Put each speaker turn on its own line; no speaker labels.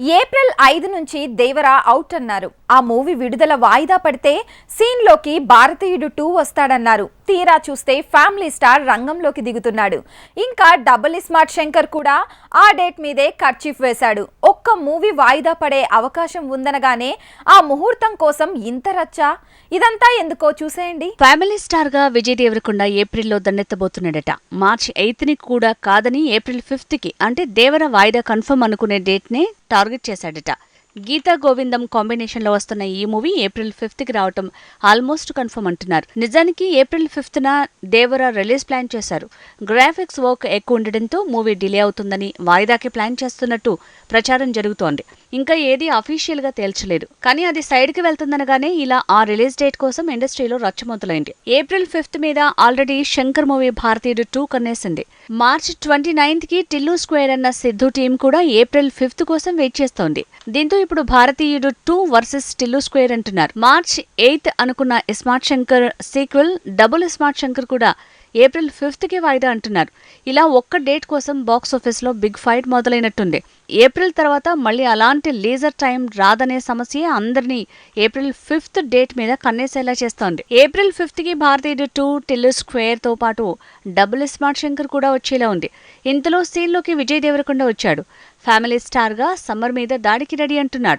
April 5 నుంచి Devara out అన్నారు. ఆ మూవీ విడుదల వాయిదా పడితే సీన్ లోకి భారతీయుడు 2 వస్తాడన్నారు. తీరా చూస్తే ఫ్యామిలీ స్టార్ రంగంలోకి దిగుతున్నాడు. ఇంకా డబుల్ స్మార్ట్ శంకర్ కూడా ఆ డేట్ మీదే కర్చీఫ్ వేశాడు. ఒక్క మూవీ వాయిదా పడే అవకాశం ఉందనగానే ఆ ముహూర్తం కోసం ఇంత రచ్చా? ఇదంతా ఎందుకో చూసేయండి.
ఫ్యామిలీ స్టార్ గా విజయ్ దేవరకొండ ఏప్రిల్లో దండెత్తబోతున్నాడట. మార్చి 8 ని కూడా కాదని ఏప్రిల్ 5 కి అంటే దేవర వాయిదా కన్ఫర్మ్ అనుకునే డేట్ నే టార్గెట్ చేశాడట. గీతా గోవిందం కాంబినేషన్ లో వస్తున్న ఈ మూవీ ఏప్రిల్ 5 కి రావటం ఆల్మోస్ట్ కన్ఫర్మ్ అంటున్నారు. నిజానికి ఏప్రిల్ 5న దేవర రిలీజ్ ప్లాన్ చేశారు. గ్రాఫిక్స్ వర్క్ ఎక్కువ ఉండడంతో మూవీ డిలే అవుతుందని వాయిదాకి ప్లాన్ చేస్తున్నట్టు ప్రచారం జరుగుతోంది. ఇంకా ఏది అఫీషియల్ గా తేల్చలేదు. కానీ అది సైడ్ కి వెళ్తుందనగానే ఇలా ఆ రిలీజ్ డేట్ కోసం ఇండస్ట్రీలో రచ్చ మొదలైంది. ఏప్రిల్ 5 మీద ఆల్రెడీ శంకర్ మూవీ భారతీయుడు 2 కన్నేసింది. మార్చి 29 కి టిల్లు స్క్వేర్ అన్న సిద్ధు టీం కూడా ఏప్రిల్ 5 కోసం వెయిట్ చేస్తోంది. దీంతో ఇప్పుడు భారతీయుడు 2 వర్సెస్ టిల్లు స్క్వేర్ అంటున్నారు. మార్చి 8 అనుకున్న smart Shankar sequel double smart Shankar కూడా ఏప్రిల్ 5 కి వాయిదా అంటున్నారు. ఇలా ఒక్క డేట్ కోసం బాక్సాఫీస్ లో బిగ్ ఫైట్ మొదలైనట్టుంది. ఏప్రిల్ తర్వాత మళ్ళీ అలాంటి లీజర్ టైం రాదనే సమస్య అందరినీ ఏప్రిల్ 5 డేట్ మీద కన్నేసేలా చేస్తోంది. ఏప్రిల్ 5 కి భారతీయుడు 2 టిల్లు స్క్వేర్ తో పాటు డబుల్ స్మార్ట్ శంకర్ కూడా వచ్చేలా ఉంది. ఇంతలో సీన్ లోకి విజయ్ దేవరకొండ వచ్చాడు. ఫ్యామిలీ స్టార్ గా సమ్మర్ మీద దాడికి రెడీ అంటున్నాడు.